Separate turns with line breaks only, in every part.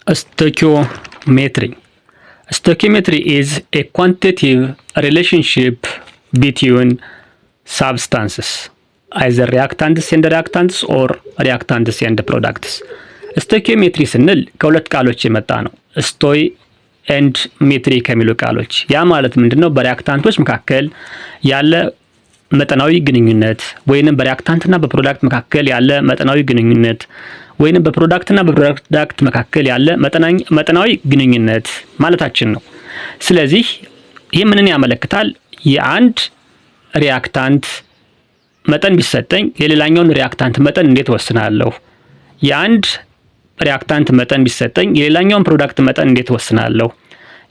Stoichiometry. Stoichiometry is a quantitative relationship between substances, either reactants or reactants and products. ስቶይኪዮሜትሪ ስንል ከሁለት ቃሎች የመጣ ነው። ስቶይ ኤንድ ሜትሪ ከሚሉ ቃሎች። ያ ማለት ምንድነው? በሪአክታንቶች መካከል ያለ መጠናዊ ግንኙነት ወይንም በሪአክታንትና በፕሮዳክት መካከል ያለ መጠናዊ ግንኙነት ወይንም በፕሮዳክትና በፕሮዳክት መካከል ያለ መጠናዊ ግንኙነት ማለታችን ነው። ስለዚህ ይህ ምንን ያመለክታል? የአንድ ሪአክታንት መጠን ቢሰጠኝ የሌላኛውን ሪአክታንት መጠን እንዴት ወስናለሁ? የአንድ ሪአክታንት መጠን ቢሰጠኝ የሌላኛውን ፕሮዳክት መጠን እንዴት ወስናለሁ?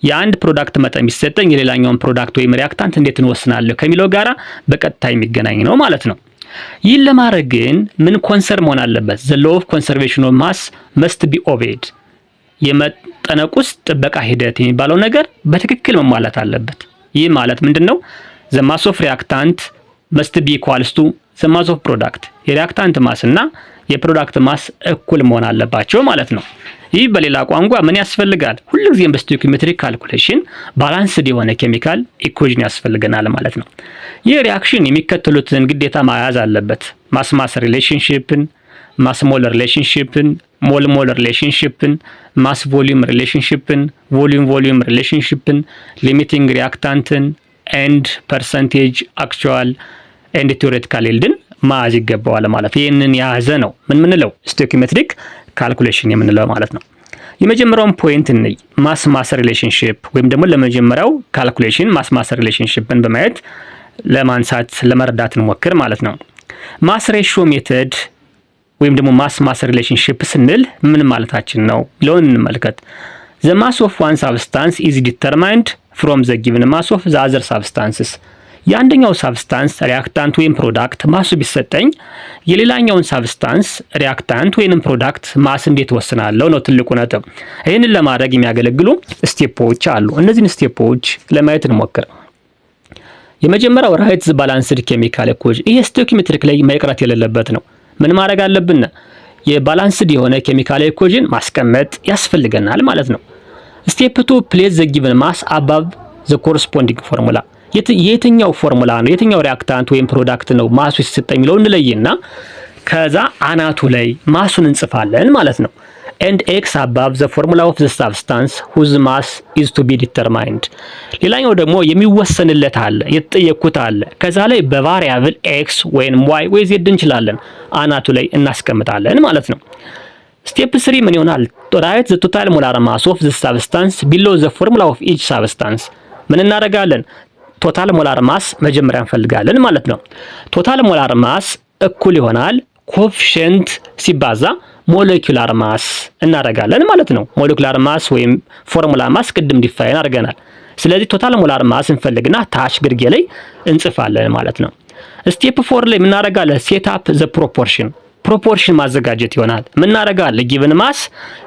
የአንድ ፕሮዳክት መጠን ቢሰጠኝ የሌላኛውን ፕሮዳክት ወይም ሪአክታንት እንዴት እንወስናለሁ ከሚለው ጋራ በቀጥታ የሚገናኝ ነው ማለት ነው። ይህን ለማድረግ ግን ምን ኮንሰርን መሆን አለበት? the law of conservation of mass must be obeyed። የመጠነቁስ ጥበቃ ሂደት የሚባለው ነገር በትክክል መሟላት አለበት። ይህ ማለት ምንድነው? the mass of reactant must be equals to the mass of product። የሪአክታንት ማስ እና የፕሮዳክት ማስ እኩል መሆን አለባቸው ማለት ነው። ይህ በሌላ ቋንቋ ምን ያስፈልጋል? ሁልጊዜም በስቶይኪዮሜትሪክ ካልኩሌሽን ባላንስድ የሆነ ኬሚካል ኢኩዌሽን ያስፈልገናል ማለት ነው። ይህ ሪአክሽን የሚከተሉትን ግዴታ መያዝ አለበት። ማስ ሪሌሽንሺፕን፣ ማስ ሞል ሪሌሽንሺፕን፣ ሞል ሪሌሽንሺፕን፣ ማስ ቮሊዩም ሪሌሽንሺፕን፣ ቮሊዩም ሪሌሽንሺፕን፣ ሊሚቲንግ ሪአክታንትን ኤንድ ፐርሰንቴጅ አክቹዋል ኤንድ ቲዮሬቲካል ይልድን ማዝ ይገባዋል ማለት ነው። ይሄንን ያዘ ነው ምን ምንለው? ስቶይኪዮሜትሪክ ካልኩሌሽን የምንለው ማለት ነው። የመጀመሪያውን ፖይንት እንይ። ማስ ሪሌሽንሺፕ ወይም ደግሞ ለመጀመሪያው ካልኩሌሽን ማስ ሪሌሽንሺፕን በማየት ለማንሳት ለመረዳት እንሞክር ማለት ነው። ማስ ሬሽዮ ሜተድ ወይም ደግሞ ማስ ሪሌሽንሺፕ ስንል ምን ማለታችን ነው ብለን እንመልከት። the mass of one substance is determined from the given mass of the other substances። የአንደኛው ሳብስታንስ ሪአክታንት ወይም ፕሮዳክት ማሱ ቢሰጠኝ የሌላኛውን ሳብስታንስ ሪአክታንት ወይንም ፕሮዳክት ማስ እንዴት ወስናለሁ ነው ትልቁ ነጥብ። ይሄንን ለማድረግ የሚያገለግሉ ስቴፖች አሉ። እነዚህን ስቴፖች ለማየት እንሞክር። የመጀመሪያው ራይት ዘ ባላንስድ ኬሚካል ኢኩዌሽን። ይሄ ስቶይኪዮሜትሪክ ላይ መቅረት የሌለበት ነው። ምን ማድረግ አለብን? የባላንስድ የሆነ ኬሚካል ኢኩዌሽን ማስቀመጥ ያስፈልገናል ማለት ነው። ስቴፕ 2 ፕሌስ ዘ ጊቨን ማስ አባቭ ዘ ኮረስፖንዲንግ ፎርሙላ። የትኛው ፎርሙላ ነው የትኛው ሪአክታንት ወይም ፕሮዳክት ነው ማሱ ሲሰጠኝ የሚለው እንለይና ከዛ አናቱ ላይ ማሱን እንጽፋለን ማለት ነው። and x above the formula of the substance whose mass is to be determined። ሌላኛው ደግሞ የሚወሰንለት አለ የተጠየቁት አለ። ከዛ ላይ በቫሪያብል x ወይም y ወይ z እንችላለን አናቱ ላይ እናስቀምጣለን ማለት ነው። ስቴፕ 3 ምን ይሆናል? write the total molar mass of the substance below the formula of each substance። ምን እናደርጋለን? ቶታል ሞላር ማስ መጀመሪያ እንፈልጋለን ማለት ነው። ቶታል ሞላር ማስ እኩል ይሆናል ኮኤፊሺየንት ሲባዛ ሞለኪውላር ማስ እናደርጋለን ማለት ነው። ሞለኪውላር ማስ ወይም ፎርሙላ ማስ ቅድም ዲፋይን አድርገናል። ስለዚህ ቶታል ሞላር ማስ እንፈልግና ታች ግርጌ ላይ እንጽፋለን ማለት ነው። ስቴፕ 4 ላይ ምን እናደርጋለን? ሴት አፕ ዘ ፕሮፖርሽን ማዘጋጀት ይሆናል። ምን እናደርጋለን? ጊቭን ማስ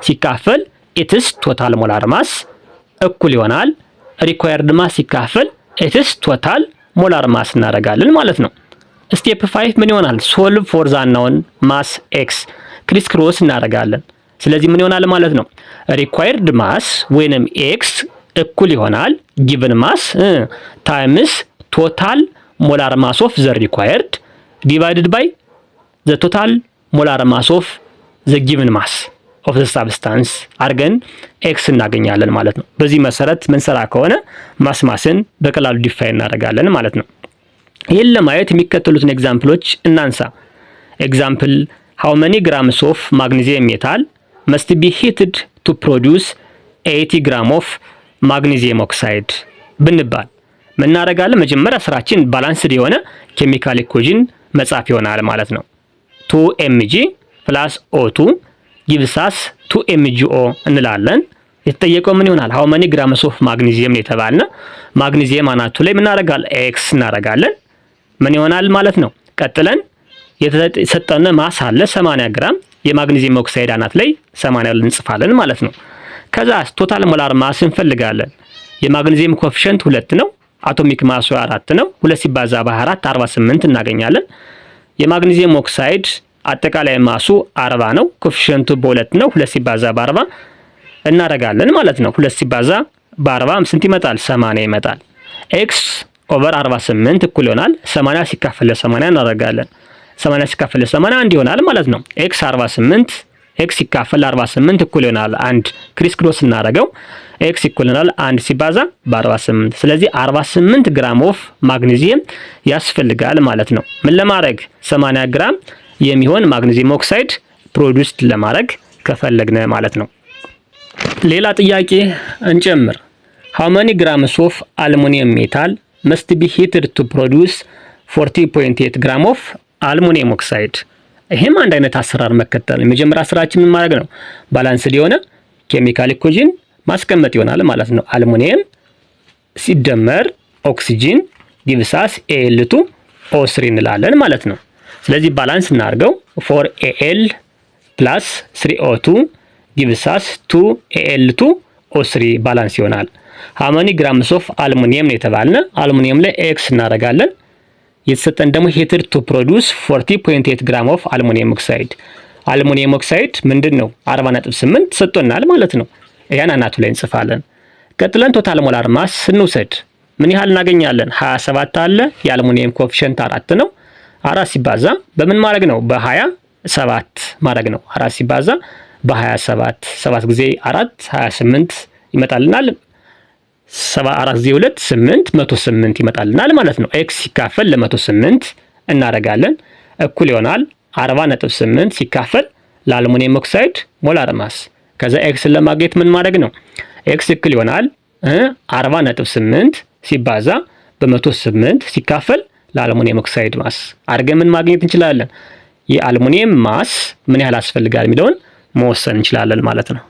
ሲካፈል ኢትስ ቶታል ሞላር ማስ እኩል ይሆናል ሪኳየርድ ማስ ሲካፈል ኢትስ ቶታል ሞላር ማስ እናደርጋለን ማለት ነው። ስቴፕ 5 ምን ይሆናል? ሶልቭ ፎር ዘ አንኖውን ማስ ኤክስ ክሪስ ክሮስ እናደርጋለን። ስለዚህ ምን ይሆናል ማለት ነው? ሪኳየርድ ማስ ወይንም ኤክስ እኩል ይሆናል ጊቭን ማስ ታይምስ ቶታል ሞላር ማስ ኦፍ ዘ ሪኳየርድ ዲቫይድድ ባይ ዘ ቶታል ሞላር ማስ ኦፍ ዘ ጊቭን ማስ ኦፍ ዘ ሳብስታንስ አርገን ኤክስ እናገኛለን ማለት ነው። በዚህ መሰረት መንሰራ ከሆነ ማስን በቀላሉ ዲፋይን እናደርጋለን ማለት ነው። ይሄን ለማየት የሚከተሉትን ኤግዛምፕሎች እናንሳ። ኤግዛምፕል how many grams of magnesium metal must be heated to produce 80 gram of magnesium oxide ብንባል ምን እናደርጋለን? መጀመሪያ ስራችን ባላንስድ የሆነ ኬሚካል ኢኩዌሽን መጻፍ ይሆናል ማለት ነው። 2mg plus O2 gives us 2mgO እንላለን። የተጠየቀው ምን ይሆናል? how many grams of magnesium የተባልነ ማግኒዚየም አናቱ ላይ ምን እናደርጋለን? x እናደርጋለን። ምን ይሆናል ማለት ነው? ቀጥለን የተሰጠነ ማስ አለ 80 ግራም የማግኒዚየም ኦክሳይድ አናት ላይ 80 እንጽፋለን ማለት ነው። ከዛ ቶታል ሞላር ማስ እንፈልጋለን። የማግኒዚየም ኮኤፊሺየንት 2 ነው። አቶሚክ ማሱ 4 ነው። 2 ሲባዛ በ4 48 እናገኛለን። የማግኒዚየም ኦክሳይድ አጠቃላይ ማሱ 40 ነው። ኮኤፊሺየንቱ በ2 ነው። 2 ሲባዛ በ40 እናደርጋለን ማለት ነው። 2 ሲባዛ በ40 ስንት ይመጣል? 80 ይመጣል። ኤክስ ኦቨር 48 እኩል ይሆናል 80 ሲካፈል ለ80 እናደርጋለን። 80 ሲካፈል ለ80 1 ይሆናል ማለት ነው። ኤክስ 48 ኤክስ ሲካፈል 48 እኩል ይሆናል 1 ክሪስ ክሮስ እናደርገው ኤክስ እኩል ይሆናል 1 ሲባዛ በ48። ስለዚህ 48 ግራም ኦፍ ማግኔዚየም ያስፈልጋል ማለት ነው። ምን ለማድረግ 80 ግራም የሚሆን ማግኔዚየም ኦክሳይድ ፕሮዲውስድ ለማድረግ ከፈለግነ ማለት ነው። ሌላ ጥያቄ እንጨምር። how many grams of aluminum metal must be heated to produce 40.8 gram of aluminum oxide? ይሄም አንድ አይነት አሰራር መከተል ነው። የመጀመሪያ ስራችን ምን ማድረግ ነው? ባላንስድ የሆነ ኬሚካል ኢኩዌሽን ማስቀመጥ ይሆናል ማለት ነው። አሉሚኒየም ሲደመር ኦክሲጅን ጊቭስ አስ Al2O3 እንላለን ማለት ነው። ስለዚህ ባላንስ እናድርገው 4Al + 3O2 ጊቭስ አስ 2Al2O3 ባላንስ ይሆናል። how many grams of aluminum ነው የተባልነ። አሉሚኒየም ላይ ኤክስ እናደርጋለን። የተሰጠን ደግሞ heated to produce 40.8 gram of aluminum oxide። አሉሚኒየም ኦክሳይድ ምንድነው? 40.8 ሰጥቶናል ማለት ነው። ያን አናቱ ላይ እንጽፋለን። ቀጥለን ቶታል ሞላር ማስ እንውሰድ። ምን ያህል እናገኛለን? 27 አለ። የአሉሚኒየም ኮኤፊሺየንት 4 ነው። 4 ሲባዛ በምን ማድረግ ነው? በ27 ማድረግ ነው። 4 ሲባዛ በ27 7 ጊዜ 4 28 ይመጣልናል። 74 ጊዜ 2 8 108 ይመጣልናል ማለት ነው። ኤክስ ሲካፈል ለ108 እናደርጋለን እኩል ይሆናል 40.8 ሲካፈል ለአሉሚኒየም ኦክሳይድ ሞላር ማስ። ከዛ ኤክስን ለማግኘት ምን ማድረግ ነው? ኤክስ እኩል ይሆናል 40.8 ሲባዛ በ108 ሲካፈል ለአሉሚኒየም ኦክሳይድ ማስ አድርገን ምን ማግኘት እንችላለን? የአሉሚኒየም ማስ ምን ያህል ያስፈልጋል የሚለውን መወሰን እንችላለን ማለት ነው።